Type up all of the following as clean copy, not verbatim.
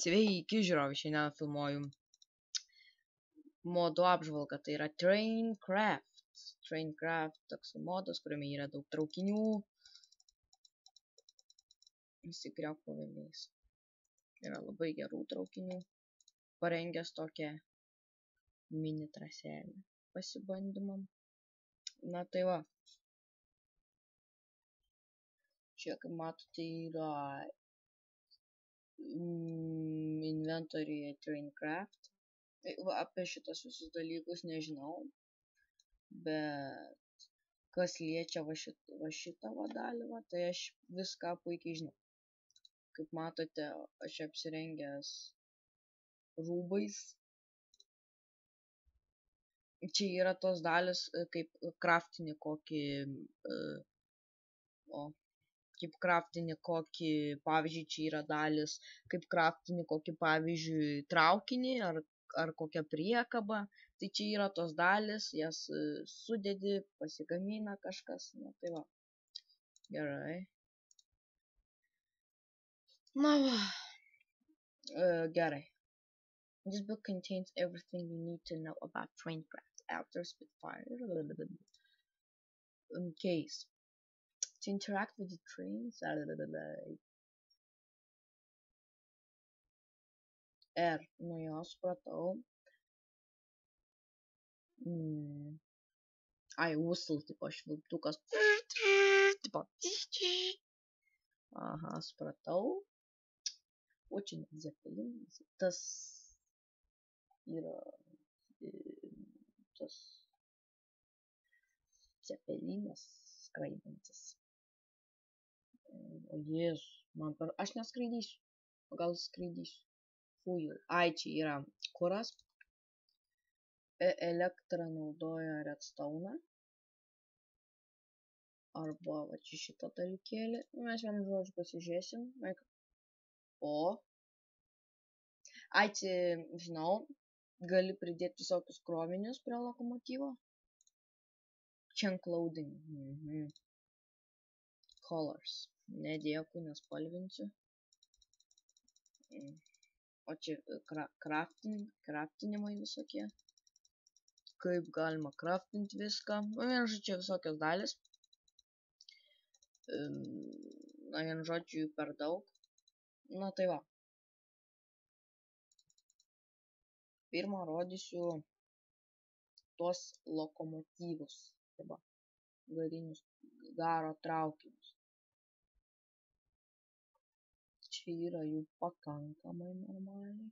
Sveiki, žiūrovai, šiandien filmuoju modų apžvalgą, tai yra Traincraft. Traincraft toks modas, kuriame yra daug traukinių. Įsikriauk pavilniais. Yra labai gerų traukinių. Parengęs tokią mini traselę pasibandymam. Na tai va. Čia, kaip matote, yra inventoriuje Traincraft. Apie šitas visus dalykus nežinau, bet kas liečia va šitą dalį, tai aš viską puikiai žinau. Kaip matote, aš apsirengęs rūbais. Čia yra tos dalis kaip kraftinį kokį, pavyzdžiui, čia yra dalis kaip kraftinį kokį, pavyzdžiui, traukinį ar kokią priekabą. Tai čia yra tos dalis, jas sudedi, pasigamina kažkas. Na tai va. Gerai. Na va. Gerai. This book contains everything you need to know about Traincraft after Spitfire. In case. To interact with the trains. R. Nu jo, supratau. Ai, whistle, tipo švilptukas. Tipo. Aha, supratau. O čia net Zeppelinas. Tas yra tas Zeppelinas skraidantis. O Jėzus, aš neskraidysiu. Gal skraidysiu. Fuel. Ai, čia yra kuras. Elektrą naudoja redstone. Arba va čia šitą dalykėlį. Mes vieną žodžiu pasižiūrėsim. O. Ai, čia, žinau, gali pridėti visokius krovinius prie lokomotyvo. Chunk loading. Colors. Nedėkui, nespalvinsiu. O čia kraftinimai visokie. Kaip galima kraftinti viską. Vienu žodžiu, čia visokios dalis. Na, vienu žodžiu, jų per daug. Na, tai va. Pirmą rodysiu tuos lokomotyvus. Arba garinius garo traukinius. Čia yra jų pakankamai normaliai.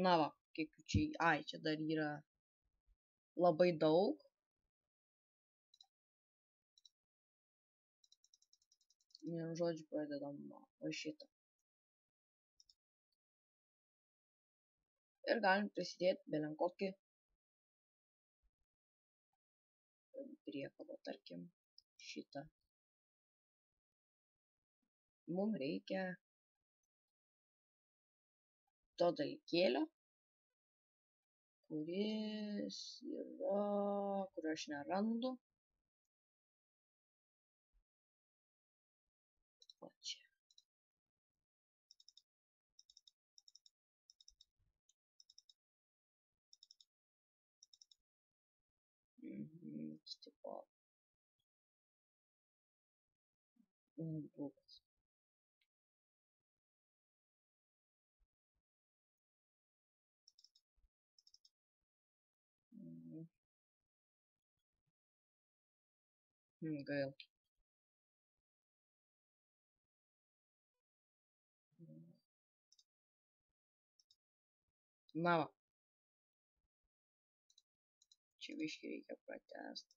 Na va, kiek čia, ai, čia dar yra labai daug. Vienu žodžiu, pradedam va šitą. Ir galim prisidėti belen kokį priekabą, tarkim, šitą. Mums reikia to dalykėlio, kuris yra, kurio aš nerandu. Va čia. Tipo. Bukas. Gail. Na va. Čia biškį reikia pratęsti.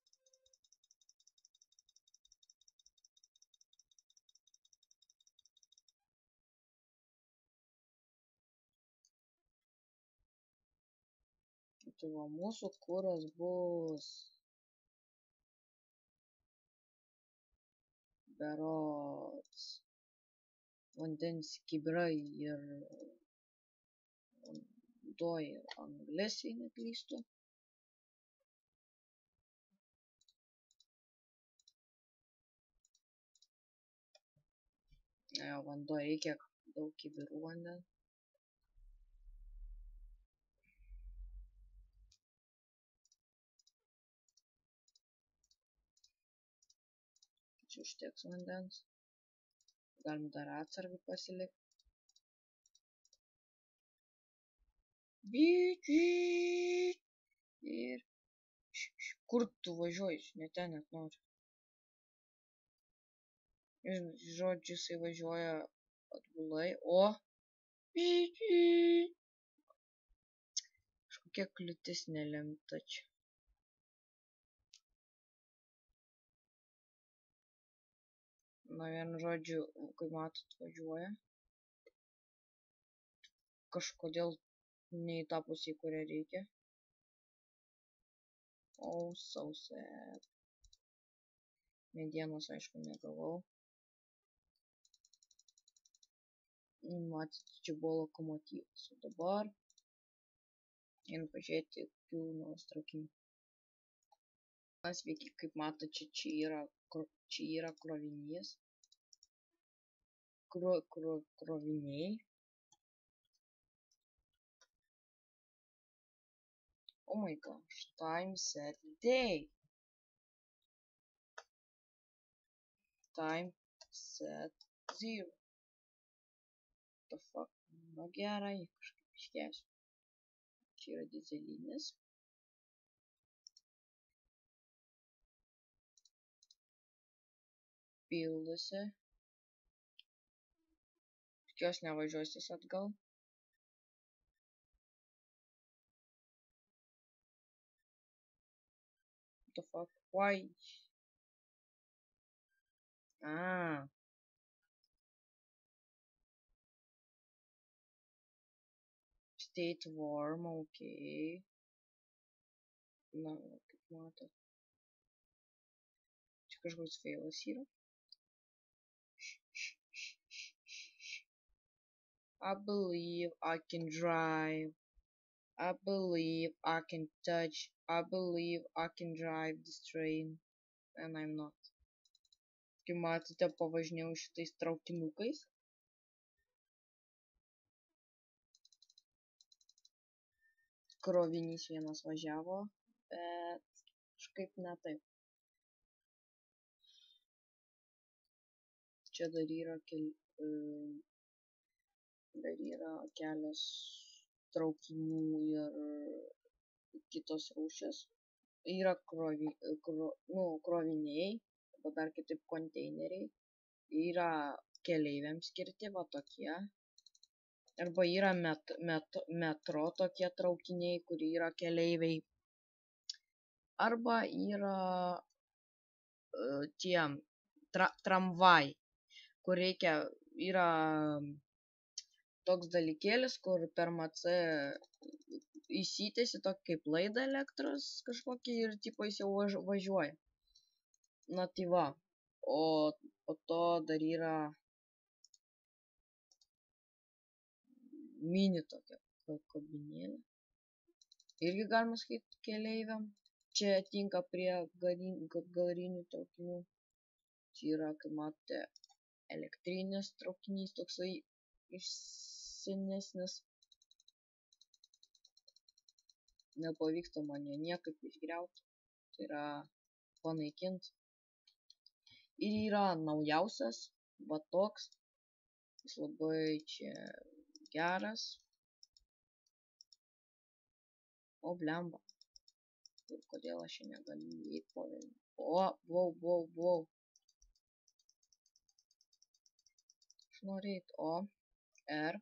Tai va, mūsų kuras bus berods vandens kibirai ir vanduo ir anglis, jei neklystu. Vanduo reikia daug kibirų vandens. Čia užteks vandens. Galim dar atsargai pasilikti. Ir kur tu važiuoji? Ne ten net noriu. Ir žodžiu, jisai važiuoja atbulai. O! Kažkokia kliūtis nelemta čia. Na, vienu žodžiu, kai matot, važiuoja. Kažkodėl ne į tą pusę, į kurią reikia. Oh, so sad. Medienos, aišku, negavau. Matyt, čia buvo lokomotyvas. O dabar einam pažiūrėti pilnos traukinių. Sveiki, kaip matote, čia yra krovinys. Kroviniai. Oh my gosh, time set day. Time set 0. What the fuck? Nu gerai, kažkaip iškėsiu. Čia yra dizelinis. Pildosi. Tikiuosi nevažiuosis atgal. What the fuck? Why? State warm, okay. Na, kaip matot. Čia kažkoks failas yra. I believe I can drive. I believe I can touch. I believe I can drive this train. And I'm not. Kaip matote, pavažinėjau šitais traukinukais. Krovinys vienas važiavo, bet kažkaip ne taip. Čia dar yra kelios traukinių ir kitos rūšės. Yra kroviniai, arba dar kitaip konteineriai. Yra keleiviams skirti, va tokie. Arba yra metro tokie traukiniai, kur yra keleiviai. Arba yra tie tramvai, kur yra toks dalykėlis, kur per MC įsitėsi tokį kaip laidą elektros kažkokį ir tipo jis jau važiuoja. Na tai va, o po to dar yra mini tokia kabinėlė. Irgi galima sakyti keleiviam. Čia tinka prie garinių traukinių. Čia yra, kaip matote, elektrinis traukinys, toksai senesnis. Nepavyksta man jo niekaip išgriauti. Tai yra panaikinti. Ir yra naujausias, va toks. Jis labai čia geras. O blemba. Ir kodėl aš čia negaliu įeiti po vėliau. Wow. Aš noriu eiti. O, R.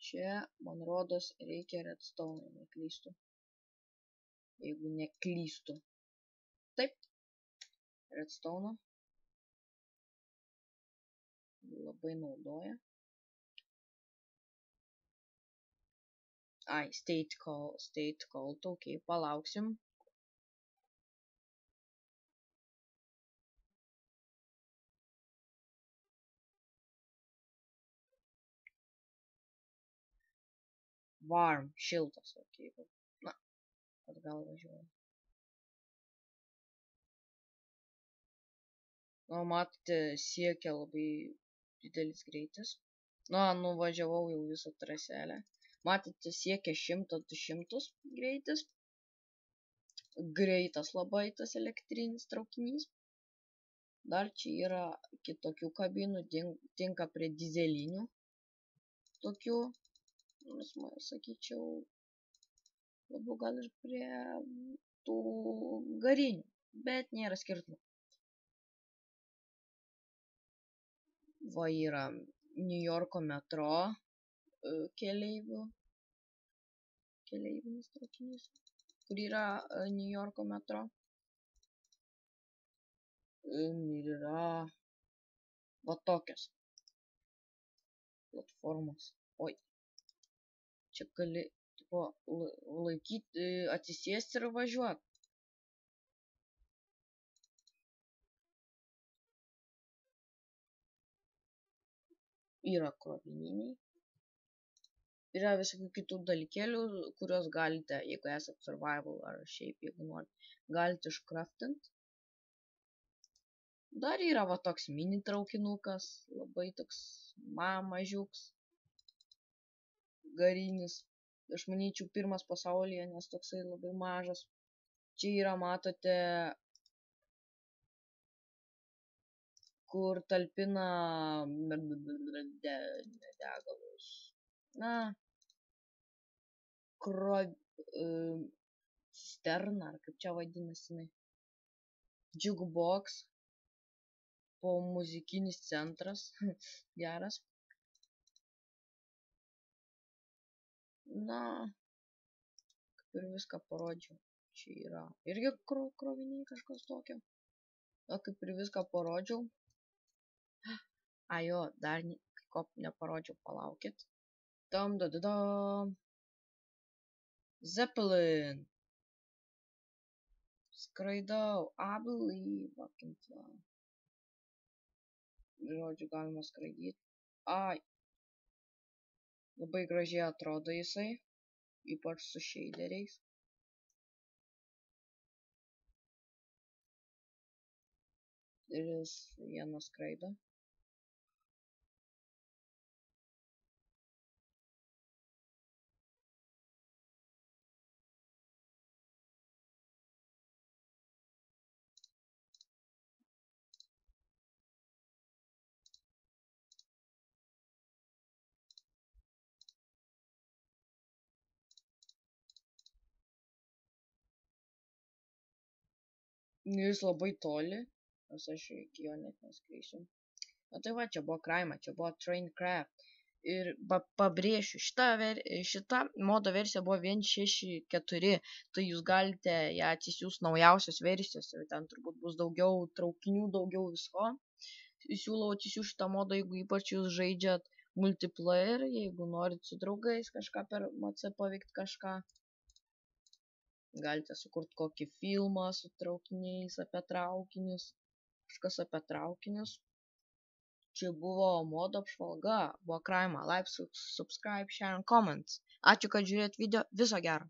Čia, man rodos, reikia redstone, neklystu. Jeigu neklystu. Taip. Redstone. Labai naudoja. Ai, state called, ok, palauksim. Warm, šiltas, ok. Na, atgal važiuoju. Na, matote, siekia labai didelis greitis. Na, nuvažiavau jau visą traselę. Matėte, siekia 100-200 greitis. Greitas labai tas elektrinis traukinys. Dar čia yra kitokių kabinų, tinka prie dizelinių. Tokių, sakyčiau, labiau gal ir prie tų garinių, bet nėra skirtumų. Va yra Niujorko metro keleivinis traukinys, kur yra Niujorko metro. Ir yra va tokios platformos. Oi, čia gali laikyti, atsisėsti ir važiuoti. Yra krovininiai. Yra visokių kitų dalykėlių, kuriuos galite, jeigu esate survival ar šiaip, jeigu norite, galite iškraftinti. Dar yra va toks mini traukinukas, labai toks mažiuks, garinis. Aš manyčiau pirmas pasaulyje, nes toksai labai mažas. Čia yra, matote, kur talpina degalus. Na, cisterna, ar kaip čia vadinasi, jukebox, po muzikinis centras, geras. Na, kaip ir viską parodžiau. Čia yra irgi kroviniai kažkas tokio. Na, kaip ir viską parodžiau. Jo, dar ko neparodžiau, palaukit. Dam. Zeppelin. Skraidau. I believe I can fly. Žodžiu, galima skraidyti. Labai gražiai atrodo jisai. Ypač su shaderiais. Ir jis vienas skraido. Jis labai toli, nes aš iki jo net neskreisiu. Na tai va, čia buvo Crime, čia buvo Train-Craft. Ir pabrėšiu, šita modo versija buvo 1.6.4, tai jūs galite ją atsisiųsti naujausios versijos ir ten turbūt bus daugiau traukinių, daugiau visko. Siūlau atsisiųsti šitą modą, jeigu ypač jūs žaidžiat multiplayer, jeigu norit su draugais kažką per MC paveikti kažką. Galite sukurti kokį filmą su traukiniais, apie traukinius, kažkas apie traukinius. Čia buvo modo apžvalga, buvo Crime, like, subscribe, share and comments. Ačiū, kad žiūrėt video, viso gero.